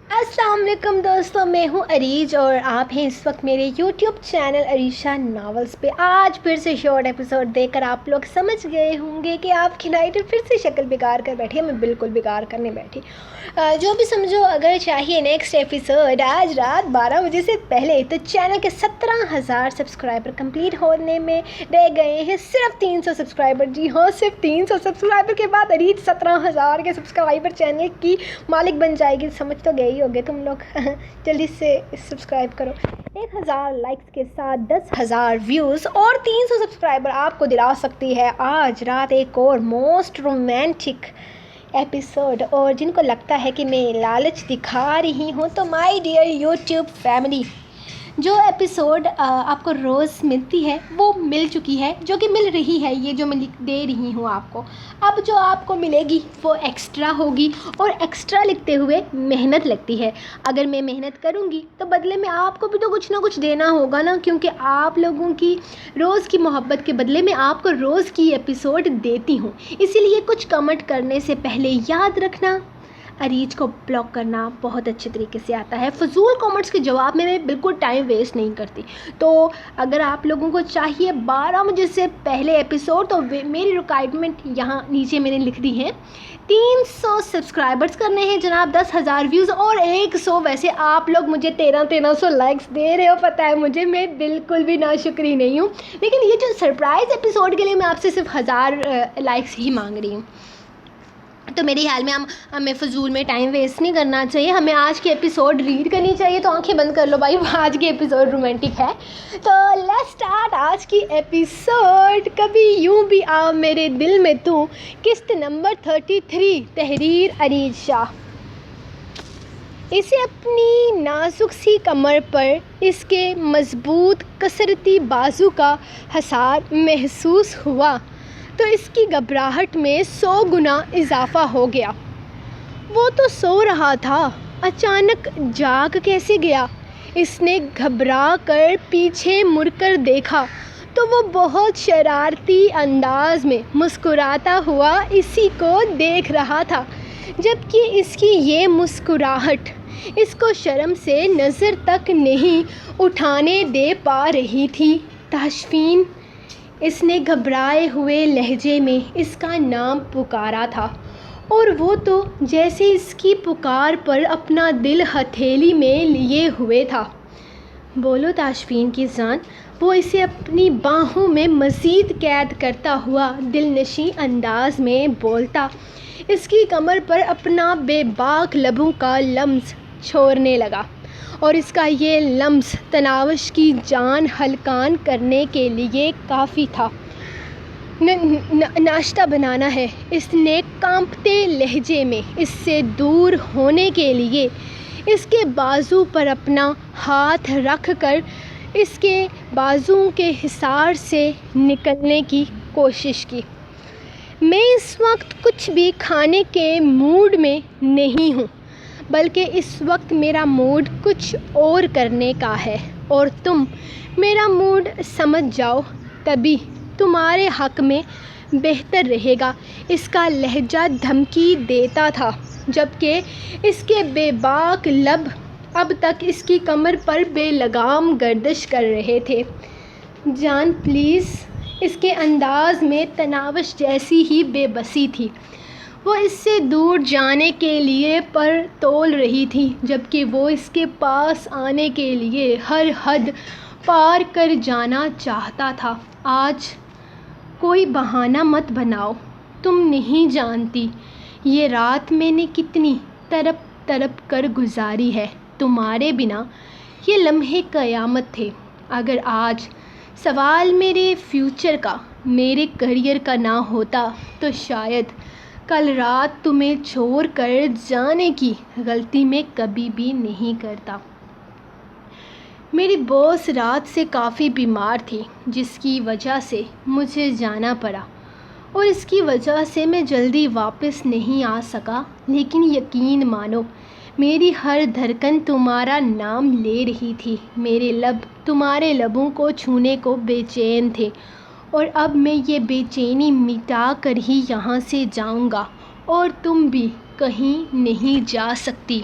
السلام علیکم دوستوں، میں ہوں عریج اور آپ ہیں اس وقت میرے یوٹیوب چینل عریشہ ناولز پہ۔ آج پھر سے شارٹ ایپیسوڈ دیکھ کر آپ لوگ سمجھ گئے ہوں گے کہ آپ کی نائٹ پھر سے شکل بگاڑ کر بیٹھی ہے۔ میں بالکل بگاڑ کر نہیں بیٹھی، جو بھی سمجھو۔ اگر چاہیے نیکسٹ ایپیسوڈ آج رات 12 بجے سے پہلے، تو چینل کے 17,000 سبسکرائبر کمپلیٹ ہونے میں رہ گئے ہیں صرف 300 سبسکرائبر۔ جی ہاں، صرف 300 سبسکرائبر کے بعد عریج 17,000 کے سبسکرائبر چینل کی مالک بن جائے گی۔ سمجھ تو گئے ہی ہوگے تم لوگ۔ جلدی سے سبسکرائب کرو۔ 1,000 لائکس کے ساتھ 10,000 ویوز اور 300 سبسکرائبر آپ کو دلا سکتی ہے آج رات ایک اور موسٹ رومانٹک ایپیسوڈ۔ اور جن کو لگتا ہے کہ میں لالچ دکھا رہی ہوں، تو مائی ڈیئر یوٹیوب فیملی، جو ایپیسوڈ آپ کو روز ملتی ہے وہ مل چکی ہے، جو کہ مل رہی ہے، یہ جو میں لکھ دے رہی ہوں آپ کو۔ اب جو آپ کو ملے گی وہ ایکسٹرا ہوگی، اور ایکسٹرا لکھتے ہوئے محنت لگتی ہے۔ اگر میں محنت کروں گی تو بدلے میں آپ کو بھی تو کچھ نہ کچھ دینا ہوگا نا، کیونکہ آپ لوگوں کی روز کی محبت کے بدلے میں آپ کو روز کی ایپیسوڈ دیتی ہوں۔ اسی لیے کچھ کمنٹ کرنے سے پہلے یاد رکھنا، عریج کو بلاک کرنا بہت اچھے طریقے سے آتا ہے۔ فضول کامنٹس کے جواب میں بالکل ٹائم ویسٹ نہیں کرتی۔ تو اگر آپ لوگوں کو چاہیے 12 بجے سے پہلے ایپیسوڈ، تو میری ریکوائرمنٹ یہاں نیچے میں نے لکھ دی ہے۔ 300 سبسکرائبرز کرنے ہیں جناب، 10,000 ویوز اور 100۔ ویسے آپ لوگ مجھے 1300 لائکس دے رہے ہو، پتہ ہے مجھے، میں بالکل بھی ناشکری نہیں ہوں، لیکن یہ جو سرپرائز ایپیسوڈ کے لیے میں آپ سے صرف 1000 لائکس ہی مانگ رہی ہوں۔ تو میرے خیال میں ہمیں فضول میں ٹائم ویسٹ نہیں کرنا چاہیے، ہمیں آج کی ایپیسوڈ ریڈ کرنی چاہیے۔ تو آنکھیں بند کر لو بھائی، آج کی ایپیسوڈ رومانٹک ہے۔ تو لیٹس سٹارٹ آج کی ایپیسوڈ۔ کبھی یوں بھی آ میرے دل میں تو، قسط نمبر 33، تحریر عریج شاہ۔ اسے اپنی نازک سی کمر پر اس کے مضبوط کسرتی بازو کا حصار محسوس ہوا تو اس کی گھبراہٹ میں 100 گنا اضافہ ہو گیا۔ وہ تو سو رہا تھا، اچانک جاگ کیسے گیا؟ اس نے گھبرا کر پیچھے مڑ کر دیکھا تو وہ بہت شرارتی انداز میں مسکراتا ہوا اسی کو دیکھ رہا تھا، جبکہ اس کی یہ مسکراہٹ اس کو شرم سے نظر تک نہیں اٹھانے دے پا رہی تھی۔ تاشفین، اس نے گھبرائے ہوئے لہجے میں اس کا نام پکارا تھا، اور وہ تو جیسے اس کی پکار پر اپنا دل ہتھیلی میں لیے ہوئے تھا۔ بولو تاشفین کی جان، وہ اسے اپنی باہوں میں مزید قید کرتا ہوا دلنشیں انداز میں بولتا، اس کی کمر پر اپنا بے باک لبوں کا لمس چھوڑنے لگا، اور اس کا یہ لمس تناوش کی جان ہلکان کرنے کے لیے کافی تھا۔ ناشتہ بنانا ہے، اس نے کانپتے لہجے میں اس سے دور ہونے کے لیے اس کے بازو پر اپنا ہاتھ رکھ کر اس کے بازوؤں کے حصار سے نکلنے کی کوشش کی۔ میں اس وقت کچھ بھی کھانے کے موڈ میں نہیں ہوں، بلکہ اس وقت میرا موڈ کچھ اور کرنے کا ہے، اور تم میرا موڈ سمجھ جاؤ، تبھی تمہارے حق میں بہتر رہے گا۔ اس کا لہجہ دھمکی دیتا تھا، جبکہ اس کے بے باک لب اب تک اس کی کمر پر بے لگام گردش کر رہے تھے۔ جان پلیز، اس کے انداز میں تناوش جیسی ہی بے بسی تھی۔ وہ اس سے دور جانے کے لیے پر تول رہی تھی، جبکہ وہ اس کے پاس آنے کے لیے ہر حد پار کر جانا چاہتا تھا۔ آج کوئی بہانہ مت بناؤ، تم نہیں جانتی یہ رات میں نے کتنی تڑپ تڑپ کر گزاری ہے تمہارے بنا۔ یہ لمحے قیامت تھے۔ اگر آج سوال میرے فیوچر کا، میرے کریئر کا نہ ہوتا، تو شاید کل رات تمہیں چھوڑ کر جانے کی غلطی میں کبھی بھی نہیں کرتا۔ میری باس رات سے کافی بیمار تھی، جس کی وجہ سے مجھے جانا پڑا، اور اس کی وجہ سے میں جلدی واپس نہیں آ سکا۔ لیکن یقین مانو، میری ہر دھڑکن تمہارا نام لے رہی تھی، میرے لب تمہارے لبوں کو چھونے کو بے چین تھے، اور اب میں یہ بے چینی مٹا کر ہی یہاں سے جاؤں گا، اور تم بھی کہیں نہیں جا سکتی۔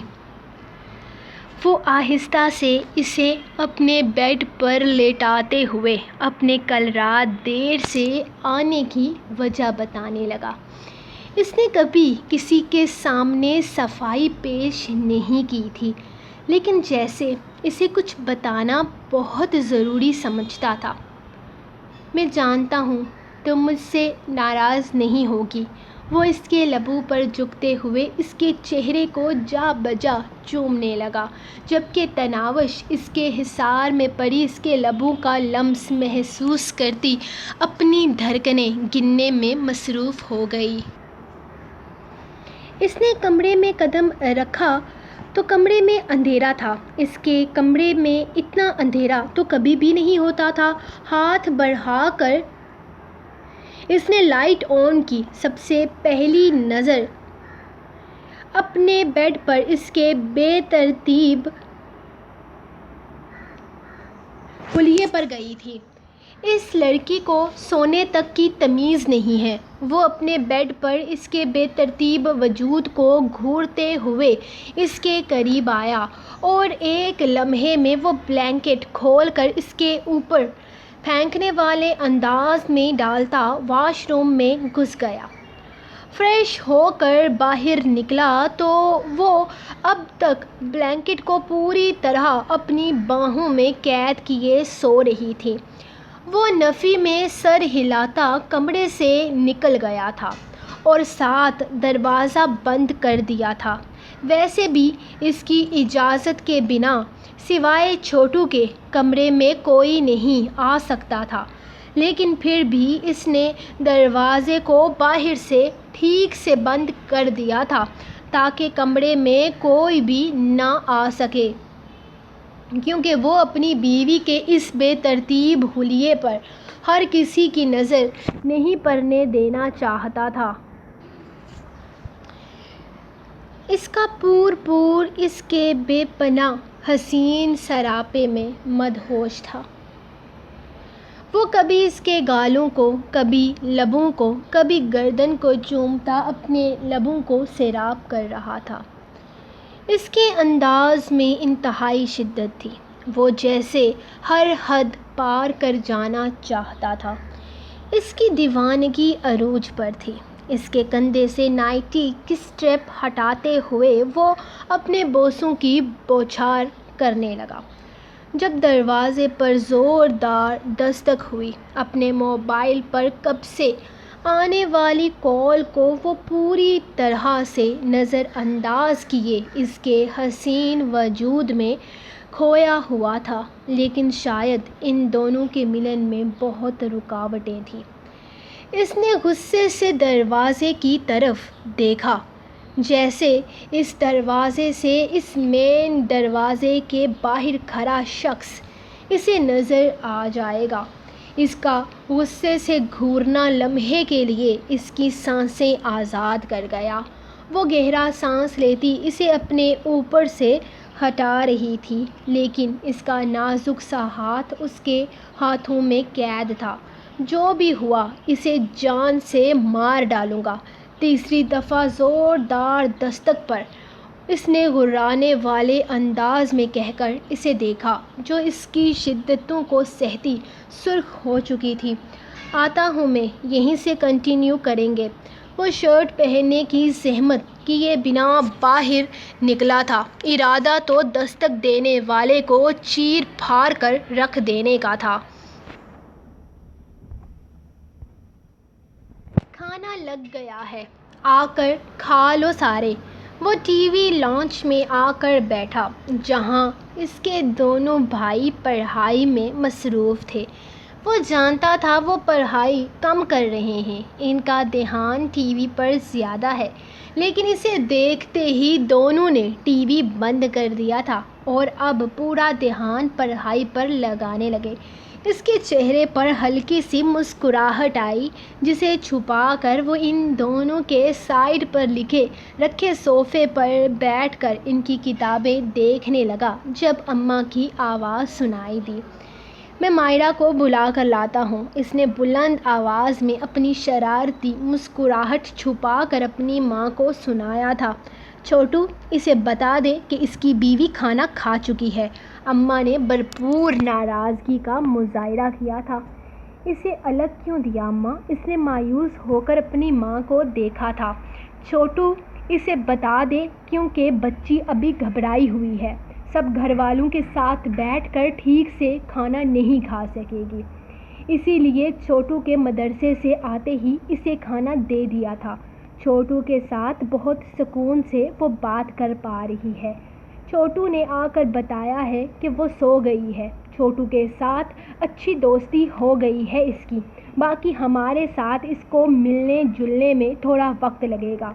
وہ آہستہ سے اسے اپنے بیڈ پر لیٹاتے ہوئے اپنے کل رات دیر سے آنے کی وجہ بتانے لگا۔ اس نے کبھی کسی کے سامنے صفائی پیش نہیں کی تھی، لیکن جیسے اسے کچھ بتانا بہت ضروری سمجھتا تھا۔ میں جانتا ہوں تم مجھ سے ناراض نہیں ہوگی، وہ اس کے لبوں پر جھکتے ہوئے اس کے چہرے کو جا بجا چومنے لگا، جبکہ تناوش اس کے حصار میں پڑی اس کے لبوں کا لمس محسوس کرتی اپنی دھڑکنیں گننے میں مصروف ہو گئی۔ اس نے کمرے میں قدم رکھا تو کمرے میں اندھیرا تھا۔ اس کے کمرے میں اتنا اندھیرا تو کبھی بھی نہیں ہوتا تھا۔ ہاتھ بڑھا کر اس نے لائٹ آن کی۔ سب سے پہلی نظر اپنے بیڈ پر اس کے بے ترتیب حلیے پر گئی تھی۔ اس لڑکی کو سونے تک کی تمیز نہیں ہے۔ وہ اپنے بیڈ پر اس کے بے ترتیب وجود کو گھورتے ہوئے اس کے قریب آیا اور ایک لمحے میں وہ بلینکٹ کھول کر اس کے اوپر پھینکنے والے انداز میں ڈالتا واش روم میں گھس گیا۔ فریش ہو کر باہر نکلا تو وہ اب تک بلینکٹ کو پوری طرح اپنی باہوں میں قید کیے سو رہی تھی۔ وہ نفی میں سر ہلاتا کمرے سے نکل گیا تھا اور ساتھ دروازہ بند کر دیا تھا۔ ویسے بھی اس کی اجازت کے بنا سوائے چھوٹو کے کمرے میں کوئی نہیں آ سکتا تھا، لیکن پھر بھی اس نے دروازے کو باہر سے ٹھیک سے بند کر دیا تھا تاکہ کمرے میں کوئی بھی نہ آ سکے، کیونکہ وہ اپنی بیوی کے اس بے ترتیب حلیے پر ہر کسی کی نظر نہیں پڑنے دینا چاہتا تھا۔ اس کا پور اس کے بے پناہ حسین سراپے میں مدہوش تھا۔ وہ کبھی اس کے گالوں کو، کبھی لبوں کو، کبھی گردن کو چومتا اپنے لبوں کو سیراب کر رہا تھا۔ اس کے انداز میں انتہائی شدت تھی، وہ جیسے ہر حد پار کر جانا چاہتا تھا۔ اس کی دیوانگی عروج پر تھی۔ اس کے کندھے سے نائٹی کی سٹریپ ہٹاتے ہوئے وہ اپنے بوسوں کی بوچھار کرنے لگا۔ جب دروازے پر زوردار دستک ہوئی، اپنے موبائل پر کب سے آنے والی کال کو وہ پوری طرح سے نظر انداز کیے اس کے حسین وجود میں کھویا ہوا تھا، لیکن شاید ان دونوں کے ملن میں بہت رکاوٹیں تھیں۔ اس نے غصے سے دروازے کی طرف دیکھا، جیسے اس دروازے سے اس مین دروازے کے باہر کھڑا شخص اسے نظر آ جائے گا۔ اس کا غصے سے گھورنا لمحے کے لیے اس کی سانسیں آزاد کر گیا۔ وہ گہرا سانس لیتی اسے اپنے اوپر سے ہٹا رہی تھی، لیکن اس کا نازک سا ہاتھ اس کے ہاتھوں میں قید تھا۔ جو بھی ہوا اسے جان سے مار ڈالوں گا۔ تیسری دفعہ زوردار دستک پر اس نے غرانے والے انداز میں کہہ کر اسے دیکھا، جو اس کی شدتوں کو سہتی سرخ ہو چکی تھی۔ آتا ہوں میں، یہیں سے کنٹینیو کریں گے۔ وہ شرٹ پہننے کی زحمت کیے بنا باہر نکلا تھا، ارادہ تو دستک دینے والے کو چیر پھاڑ کر رکھ دینے کا تھا۔ کھانا لگ گیا ہے، آ کر کھا لو سارے۔ وہ ٹی وی لاؤنج میں آ کر بیٹھا، جہاں اس کے دونوں بھائی پڑھائی میں مصروف تھے۔ وہ جانتا تھا وہ پڑھائی کم کر رہے ہیں، ان کا دھیان ٹی وی پر زیادہ ہے، لیکن اسے دیکھتے ہی دونوں نے ٹی وی بند کر دیا تھا اور اب پورا دھیان پڑھائی پر لگانے لگے۔ اس کے چہرے پر ہلکی سی مسکراہٹ آئی، جسے چھپا کر وہ ان دونوں کے سائیڈ پر رکھے صوفے پر بیٹھ کر ان کی کتابیں دیکھنے لگا جب اماں کی آواز سنائی دی۔ میں مائرہ کو بلا کر لاتا ہوں، اس نے بلند آواز میں اپنی شرارتی مسکراہٹ چھپا کر اپنی ماں کو سنایا تھا۔ چھوٹو اسے بتا دے کہ اس کی بیوی کھانا کھا چکی ہے۔ اماں نے بھرپور ناراضگی کا مظاہرہ کیا تھا۔ اسے الگ کیوں دیا اماں؟ اس نے مایوس ہو کر اپنی ماں کو دیکھا تھا۔ چھوٹو اسے بتا دے کیونکہ بچی ابھی گھبرائی ہوئی ہے، سب گھر والوں کے ساتھ بیٹھ کر ٹھیک سے کھانا نہیں کھا سکے گی، اسی لیے چھوٹو کے مدرسے سے آتے ہی اسے کھانا دے دیا تھا۔ چھوٹو کے ساتھ بہت سکون سے وہ بات کر پا رہی ہے۔ چھوٹو نے آ کر بتایا ہے کہ وہ سو گئی ہے۔ چھوٹو کے ساتھ اچھی دوستی ہو گئی ہے اس کی، باقی ہمارے ساتھ اس کو ملنے جلنے میں تھوڑا وقت لگے گا۔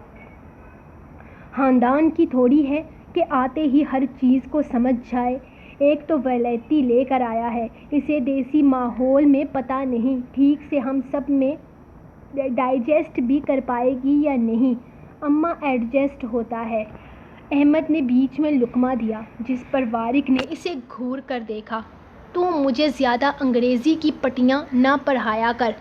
خاندان کی تھوڑی ہے کہ آتے ہی ہر چیز کو سمجھ جائے۔ ایک تو ویلائتی لے کر آیا ہے، اسے دیسی ماحول میں پتہ نہیں ٹھیک سے ہم سب میں ڈائجسٹ بھی کر پائے گی یا نہیں۔ اماں ایڈجسٹ ہوتا ہے۔ احمد نے بیچ میں لقمہ دیا، جس پر وارق نے اسے گھور کر دیکھا۔ تو مجھے زیادہ انگریزی کی پٹیاں نہ پڑھایا کر،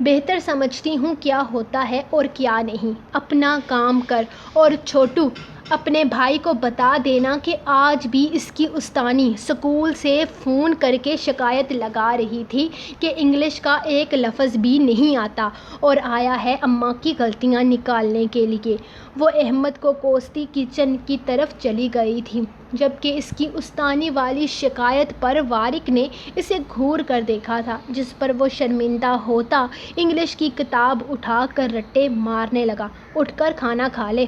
بہتر سمجھتی ہوں کیا ہوتا ہے اور کیا نہیں، اپنا کام کر۔ اور چھوٹو اپنے بھائی کو بتا دینا کہ آج بھی اس کی استانی اسکول سے فون کر کے شکایت لگا رہی تھی کہ انگلش کا ایک لفظ بھی نہیں آتا اور آیا ہے اماں کی غلطیاں نکالنے کے لیے۔ وہ احمد کو کوستی کچن کی طرف چلی گئی تھی، جبکہ اس کی استانی والی شکایت پر وارق نے اسے گھور کر دیکھا تھا، جس پر وہ شرمندہ ہوتا انگلش کی کتاب اٹھا کر رٹے مارنے لگا۔ اٹھ کر کھانا کھا لے۔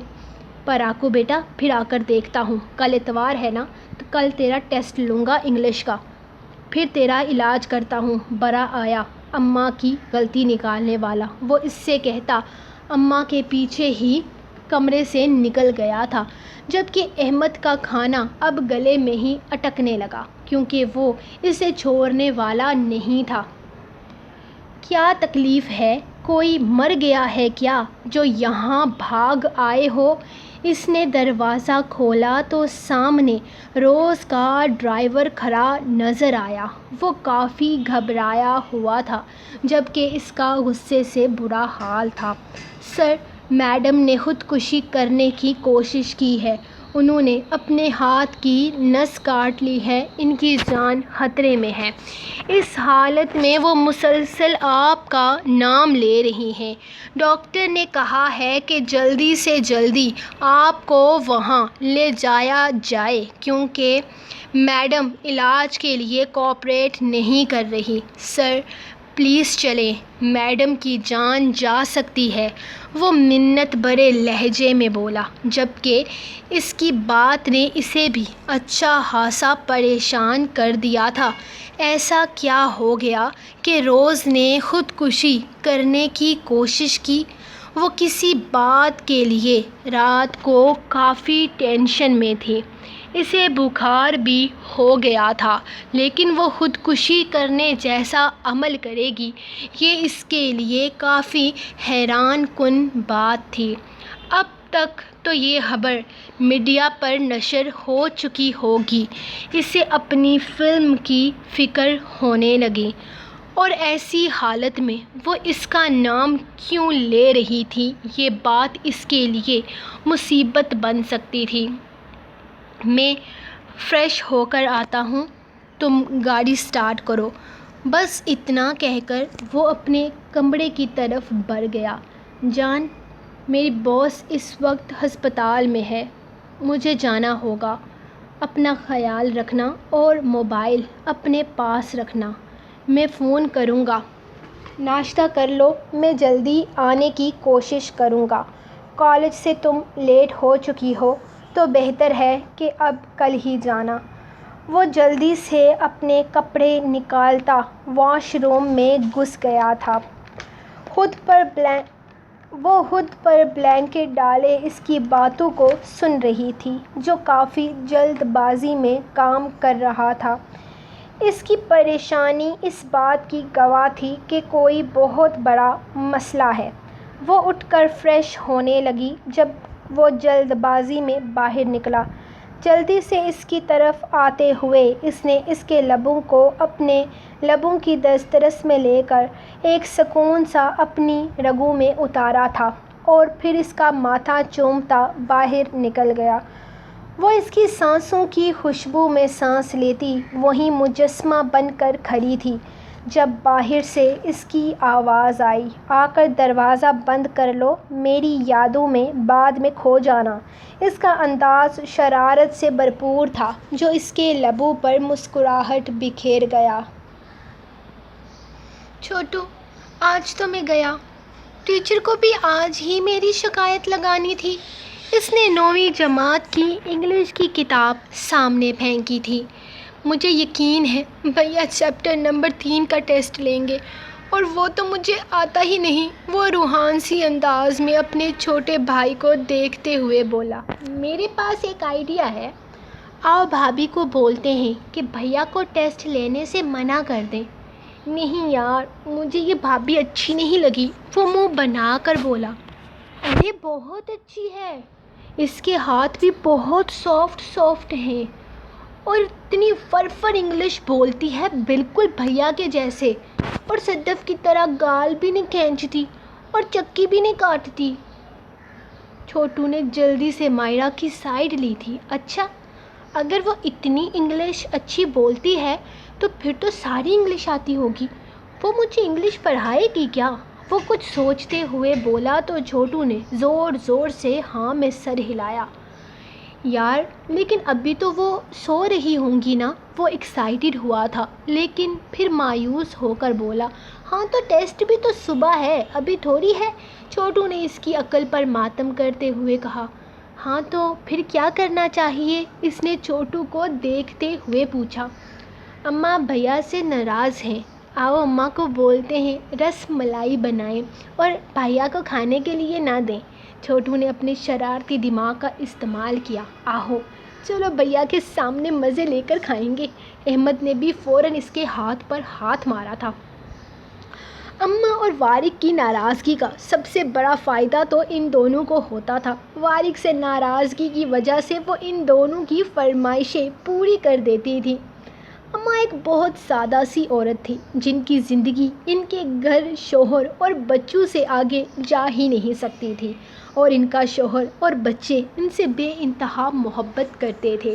پراکو بیٹا، پھر آ کر دیکھتا ہوں، کل اتوار ہے نا، تو کل تیرا ٹیسٹ لوں گا انگلش کا، پھر تیرا علاج کرتا ہوں۔ برا آیا اماں کی غلطی نکالنے والا، وہ اس سے کہتا اماں کے پیچھے ہی کمرے سے نکل گیا تھا، جبکہ احمد کا کھانا اب گلے میں ہی اٹکنے لگا، کیونکہ وہ اسے چھوڑنے والا نہیں تھا۔ کیا تکلیف ہے؟ کوئی مر گیا ہے کیا جو یہاں بھاگ آئے ہو؟ اس نے دروازہ کھولا تو سامنے روز کا ڈرائیور کھڑا نظر آیا۔ وہ کافی گھبرایا ہوا تھا، جبکہ اس کا غصے سے برا حال تھا۔ سر، میڈم نے خودکشی کرنے کی کوشش کی ہے، انہوں نے اپنے ہاتھ کی نس کاٹ لی ہے، ان کی جان خطرے میں ہے۔ اس حالت میں وہ مسلسل آپ کا نام لے رہی ہیں۔ ڈاکٹر نے کہا ہے کہ جلدی سے جلدی آپ کو وہاں لے جایا جائے، کیونکہ میڈم علاج کے لیے کوآپریٹ نہیں کر رہی۔ سر پلیز چلیں، میڈم کی جان جا سکتی ہے، وہ منت بھرے لہجے میں بولا، جبکہ اس کی بات نے اسے بھی اچھا خاصا پریشان کر دیا تھا۔ ایسا کیا ہو گیا کہ روز نے خودکشی کرنے کی کوشش کی؟ وہ کسی بات کے لیے رات کو کافی ٹینشن میں تھی، اسے بخار بھی ہو گیا تھا، لیکن وہ خودکشی کرنے جیسا عمل کرے گی، یہ اس کے لیے کافی حیران کن بات تھی۔ اب تک تو یہ خبر میڈیا پر نشر ہو چکی ہوگی، اسے اپنی فلم کی فکر ہونے لگی، اور ایسی حالت میں وہ اس کا نام کیوں لے رہی تھی، یہ بات اس کے لیے مصیبت بن سکتی تھی۔ میں فریش ہو کر آتا ہوں، تم گاڑی سٹارٹ کرو۔ بس اتنا کہہ کر وہ اپنے کمرے کی طرف بڑھ گیا۔ جان، میری باس اس وقت ہسپتال میں ہے، مجھے جانا ہوگا، اپنا خیال رکھنا اور موبائل اپنے پاس رکھنا، میں فون کروں گا۔ ناشتہ کر لو، میں جلدی آنے کی کوشش کروں گا۔ کالج سے تم لیٹ ہو چکی ہو تو بہتر ہے کہ اب کل ہی جانا۔ وہ جلدی سے اپنے کپڑے نکالتا واش روم میں گھس گیا تھا۔ وہ خود پر بلینکٹ ڈالے اس کی باتوں کو سن رہی تھی، جو کافی جلد بازی میں کام کر رہا تھا۔ اس کی پریشانی اس بات کی گواہ تھی کہ کوئی بہت بڑا مسئلہ ہے۔ وہ اٹھ کر فریش ہونے لگی۔ جب وہ جلد بازی میں باہر نکلا، جلدی سے اس کی طرف آتے ہوئے اس نے اس کے لبوں کو اپنے لبوں کی دسترس میں لے کر ایک سکون سا اپنی رگوں میں اتارا تھا۔ اور پھر اس کا ماتھا چومتا باہر نکل گیا۔ وہ اس کی سانسوں کی خوشبو میں سانس لیتی وہیں مجسمہ بن کر کھڑی تھی جب باہر سے اس کی آواز آئی، آ کر دروازہ بند کر لو، میری یادوں میں بعد میں کھو جانا۔ اس کا انداز شرارت سے بھرپور تھا جو اس کے لبوں پر مسکراہٹ بکھیر گیا۔ چھوٹو، آج تو میں گیا۔ ٹیچر کو بھی آج ہی میری شکایت لگانی تھی۔ اس نے 9ویں جماعت کی انگلش کی کتاب سامنے پھینکی تھی۔ مجھے یقین ہے بھیا چیپٹر نمبر 3 کا ٹیسٹ لیں گے، اور وہ تو مجھے آتا ہی نہیں۔ وہ روحانسی انداز میں اپنے چھوٹے بھائی کو دیکھتے ہوئے بولا۔ میرے پاس ایک آئیڈیا ہے، آؤ بھابھی کو بولتے ہیں کہ بھیا کو ٹیسٹ لینے سے منع کر دیں۔ نہیں یار، مجھے یہ بھابھی اچھی نہیں لگی، وہ منہ بنا کر بولا۔ ارے بہت اچھی ہے، اس کے ہاتھ بھی بہت سافٹ ہیں اور اتنی فر انگلش بولتی ہے بالکل بھیا کے جیسے، اور صدف کی طرح گال بھی نہیں کھینچتی اور چکی بھی نہیں کاٹتی۔ چھوٹو نے جلدی سے مائرہ کی سائیڈ لی تھی۔ اچھا، اگر وہ اتنی انگلش اچھی بولتی ہے تو پھر تو ساری انگلش آتی ہوگی، وہ مجھے انگلش پڑھائے گی کیا؟ وہ کچھ سوچتے ہوئے بولا تو چھوٹو نے زور سے ہاں میں سر ہلایا۔ یار لیکن ابھی تو وہ سو رہی ہوں گی نا؟ وہ ایکسائٹڈ ہوا تھا لیکن پھر مایوس ہو کر بولا۔ ہاں تو ٹیسٹ بھی تو صبح ہے، ابھی تھوڑی ہے۔ چھوٹو نے اس کی عقل پر ماتم کرتے ہوئے کہا۔ ہاں تو پھر کیا کرنا چاہیے؟ اس نے چھوٹو کو دیکھتے ہوئے پوچھا۔ اماں بھیا سے ناراض ہیں، آؤ اماں کو بولتے ہیں رس ملائی بنائیں اور بھیا کو کھانے کے لیے نہ دیں۔ چھوٹو نے اپنے شرارتی دماغ کا استعمال کیا۔ آہو چلو بھیا کے سامنے مزے لے کر کھائیں گے۔ احمد نے بھی فوراً اس کے ہاتھ پر ہاتھ مارا تھا۔ اماں اور وارق کی ناراضگی کا سب سے بڑا فائدہ تو ان دونوں کو ہوتا تھا۔ وارق سے ناراضگی کی وجہ سے وہ ان دونوں کی فرمائشیں پوری کر دیتی تھی۔ اماں ایک بہت سادہ سی عورت تھی جن کی زندگی ان کے گھر، شوہر اور بچوں سے آگے جا ہی نہیں سکتی تھی، اور ان کا شوہر اور بچے ان سے بے انتہا محبت کرتے تھے۔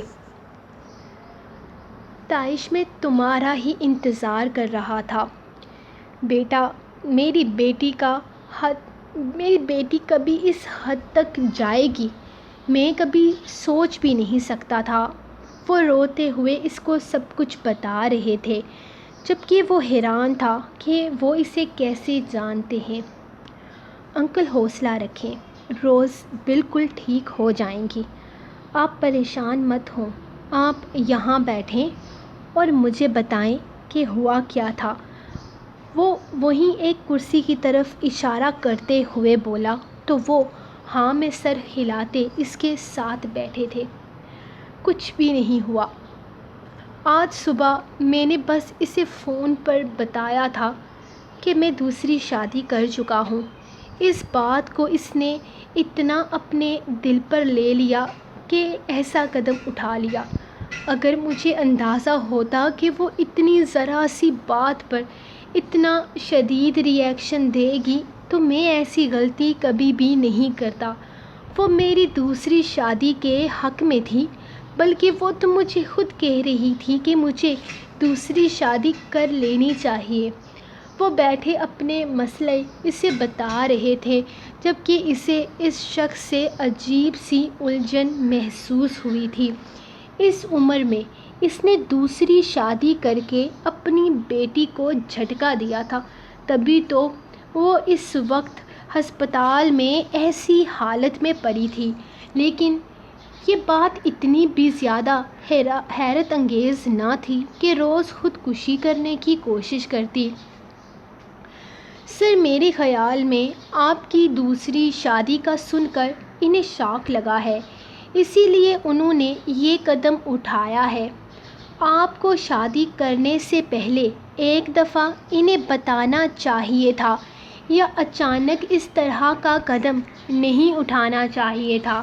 داعش میں تمہارا ہی انتظار کر رہا تھا بیٹا۔ میری بیٹی کبھی اس حد تک جائے گی میں کبھی سوچ بھی نہیں سکتا تھا۔ وہ روتے ہوئے اس کو سب کچھ بتا رہے تھے جبکہ وہ حیران تھا کہ وہ اسے کیسے جانتے ہیں۔ انکل حوصلہ رکھیں، روز بالکل ٹھیک ہو جائیں گی، آپ پریشان مت ہوں۔ آپ یہاں بیٹھیں اور مجھے بتائیں کہ ہوا کیا تھا۔ وہ وہیں ایک کرسی کی طرف اشارہ کرتے ہوئے بولا تو وہ ہاں میں سر ہلاتے اس کے ساتھ بیٹھے تھے۔ کچھ بھی نہیں ہوا۔ آج صبح میں نے بس اسے فون پر بتایا تھا کہ میں دوسری شادی کر چکا ہوں۔ اس بات کو اس نے اتنا اپنے دل پر لے لیا کہ ایسا قدم اٹھا لیا۔ اگر مجھے اندازہ ہوتا کہ وہ اتنی ذرا سی بات پر اتنا شدید ری ایکشن دے گی تو میں ایسی غلطی کبھی بھی نہیں کرتا۔ وہ میری دوسری شادی کے حق میں تھی، بلکہ وہ تو مجھے خود کہہ رہی تھی کہ مجھے دوسری شادی کر لینی چاہیے۔ وہ بیٹھے اپنے مسئلے اسے بتا رہے تھے جبکہ اسے اس شخص سے عجیب سی الجھن محسوس ہوئی تھی۔ اس عمر میں اس نے دوسری شادی کر کے اپنی بیٹی کو جھٹکا دیا تھا، تبھی تو وہ اس وقت ہسپتال میں ایسی حالت میں پڑی تھی۔ لیکن یہ بات اتنی بھی زیادہ حیرت انگیز نہ تھی کہ روز خودکشی کرنے کی کوشش کرتی۔ سر میرے خیال میں آپ کی دوسری شادی کا سن کر انہیں شاک لگا ہے، اسی لیے انہوں نے یہ قدم اٹھایا ہے۔ آپ کو شادی کرنے سے پہلے ایک دفعہ انہیں بتانا چاہیے تھا یا اچانک اس طرح کا قدم نہیں اٹھانا چاہیے تھا۔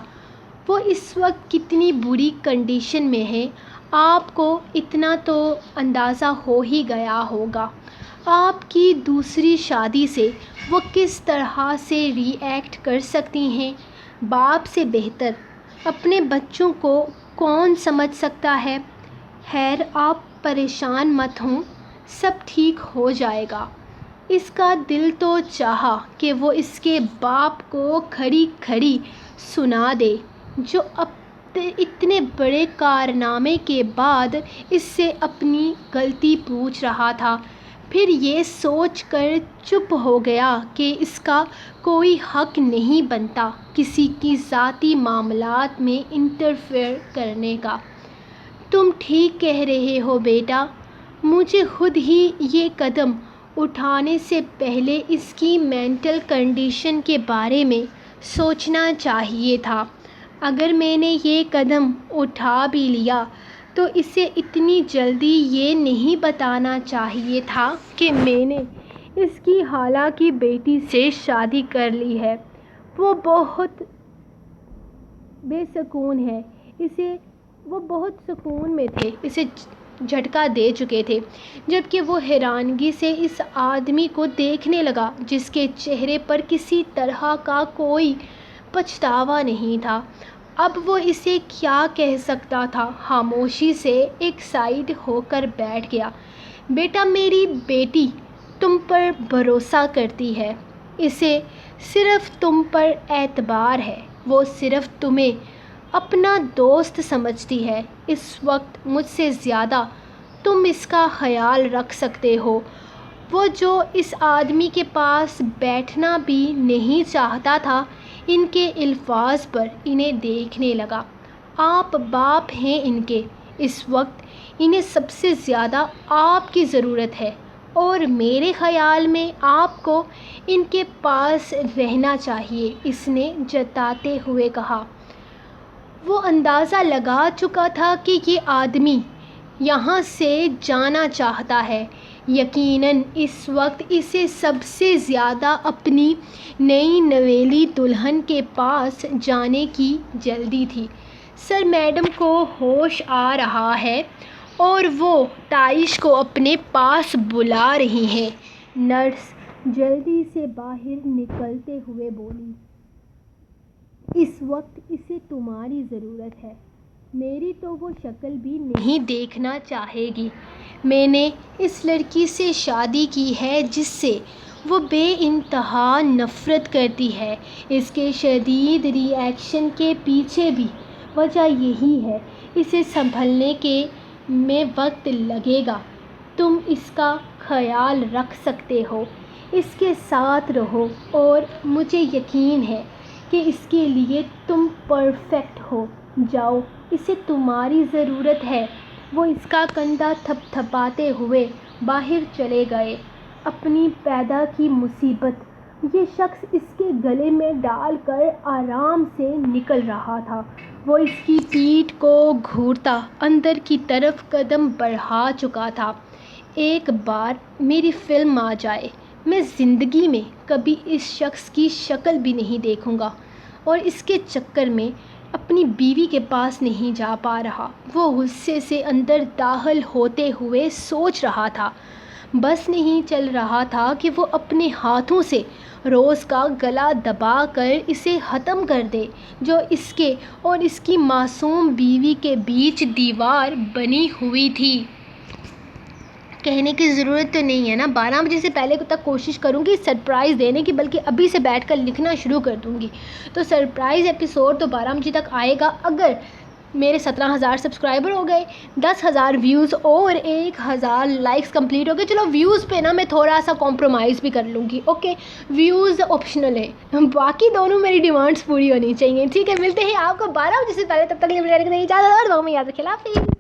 وہ اس وقت کتنی بری کنڈیشن میں ہے، آپ کو اتنا تو اندازہ ہو ہی گیا ہوگا۔ آپ کی دوسری شادی سے وہ کس طرح سے ری ایکٹ کر سکتی ہیں؟ باپ سے بہتر اپنے بچوں کو کون سمجھ سکتا ہے؟ خیر، آپ پریشان مت ہوں، سب ٹھیک ہو جائے گا۔ اس کا دل تو چاہا کہ وہ اس کے باپ کو کھڑی کھڑی سنا دے، جو اتنے بڑے کارنامے کے بعد اس سے اپنی غلطی پوچھ رہا تھا۔ پھر یہ سوچ کر چپ ہو گیا کہ اس کا کوئی حق نہیں بنتا کسی کی ذاتی معاملات میں انٹرفیئر کرنے کا۔ تم ٹھیک کہہ رہے ہو بیٹا، مجھے خود ہی یہ قدم اٹھانے سے پہلے اس کی مینٹل کنڈیشن کے بارے میں سوچنا چاہیے تھا۔ اگر میں نے یہ قدم اٹھا بھی لیا تو اسے اتنی جلدی یہ نہیں بتانا چاہیے تھا کہ میں نے اس کی خالہ کی بیٹی سے شادی کر لی ہے۔ وہ بہت بے سکون ہے، وہ بہت سکون میں تھے، اسے جھٹکا دے چکے تھے، جبکہ وہ حیرانگی سے اس آدمی کو دیکھنے لگا جس کے چہرے پر کسی طرح کا کوئی پچھتاوا نہیں تھا۔ اب وہ اسے کیا کہہ سکتا تھا؟ خاموشی سے ایک سائیڈ ہو کر بیٹھ گیا۔ بیٹا، میری بیٹی تم پر بھروسہ کرتی ہے، اسے صرف تم پر اعتبار ہے، وہ صرف تمہیں اپنا دوست سمجھتی ہے۔ اس وقت مجھ سے زیادہ تم اس کا خیال رکھ سکتے ہو۔ وہ جو اس آدمی کے پاس بیٹھنا بھی نہیں چاہتا تھا، ان کے الفاظ پر انہیں دیکھنے لگا۔ آپ باپ ہیں ان کے، اس وقت انہیں سب سے زیادہ آپ کی ضرورت ہے، اور میرے خیال میں آپ کو ان کے پاس رہنا چاہیے، اس نے جتاتے ہوئے کہا۔ وہ اندازہ لگا چکا تھا کہ یہ آدمی یہاں سے جانا چاہتا ہے۔ یقیناً اس وقت اسے سب سے زیادہ اپنی نئی نویلی دلہن کے پاس جانے کی جلدی تھی۔ سر، میڈم کو ہوش آ رہا ہے اور وہ تائش کو اپنے پاس بلا رہی ہیں، نرس جلدی سے باہر نکلتے ہوئے بولی۔ اس وقت اسے تمہاری ضرورت ہے، میری تو وہ شکل بھی نہیں دیکھنا چاہے گی۔ میں نے اس لڑکی سے شادی کی ہے جس سے وہ بے انتہا نفرت کرتی ہے۔ اس کے شدید ری ایکشن کے پیچھے بھی وجہ یہی ہے۔ اسے سنبھلنے میں وقت لگے گا، تم اس کا خیال رکھ سکتے ہو، اس کے ساتھ رہو، اور مجھے یقین ہے کہ اس کے لیے تم پرفیکٹ ہو۔ جاؤ، اسے تمہاری ضرورت ہے۔ وہ اس کا کندھا تھپتھپاتے ہوئے باہر چلے گئے۔ اپنی پیدا کی مصیبت یہ شخص اس کے گلے میں ڈال کر آرام سے نکل رہا تھا۔ وہ اس کی پیٹھ کو گھورتا اندر کی طرف قدم بڑھا چکا تھا۔ ایک بار میری فلم آ جائے، میں زندگی میں کبھی اس شخص کی شکل بھی نہیں دیکھوں گا، اور اس کے چکر میں اپنی بیوی کے پاس نہیں جا پا رہا۔ وہ غصے سے اندر داخل ہوتے ہوئے سوچ رہا تھا۔ بس نہیں چل رہا تھا کہ وہ اپنے ہاتھوں سے روز کا گلا دبا کر اسے ختم کر دے، جو اس کے اور اس کی معصوم بیوی کے بیچ دیوار بنی ہوئی تھی۔ کہنے کی ضرورت تو نہیں ہے نا، 12 بجے سے پہلے تک کوشش کروں گی سرپرائز دینے کی، بلکہ ابھی سے بیٹھ کر لکھنا شروع کر دوں گی۔ تو سرپرائز ایپیسوڈ تو 12 بجے تک آئے گا۔ اگر میرے 17,000 سبسکرائبر ہو گئے، 10,000 ویوز اور 1,000 لائکس کمپلیٹ ہو گئے، چلو ویوز پہ نا میں تھوڑا سا کمپرومائز بھی کر لوں گی، اوکے، ویوز آپشنل ہے، باقی دونوں میری ڈیمانڈس پوری ہونی چاہیے، ٹھیک ہے۔ ملتے ہیں آپ کو 12 بجے سے پہلے، تب تک کے لیے مجھے اجازت، اور دعاؤں میں یاد رکھیں۔ اللہ حافظ۔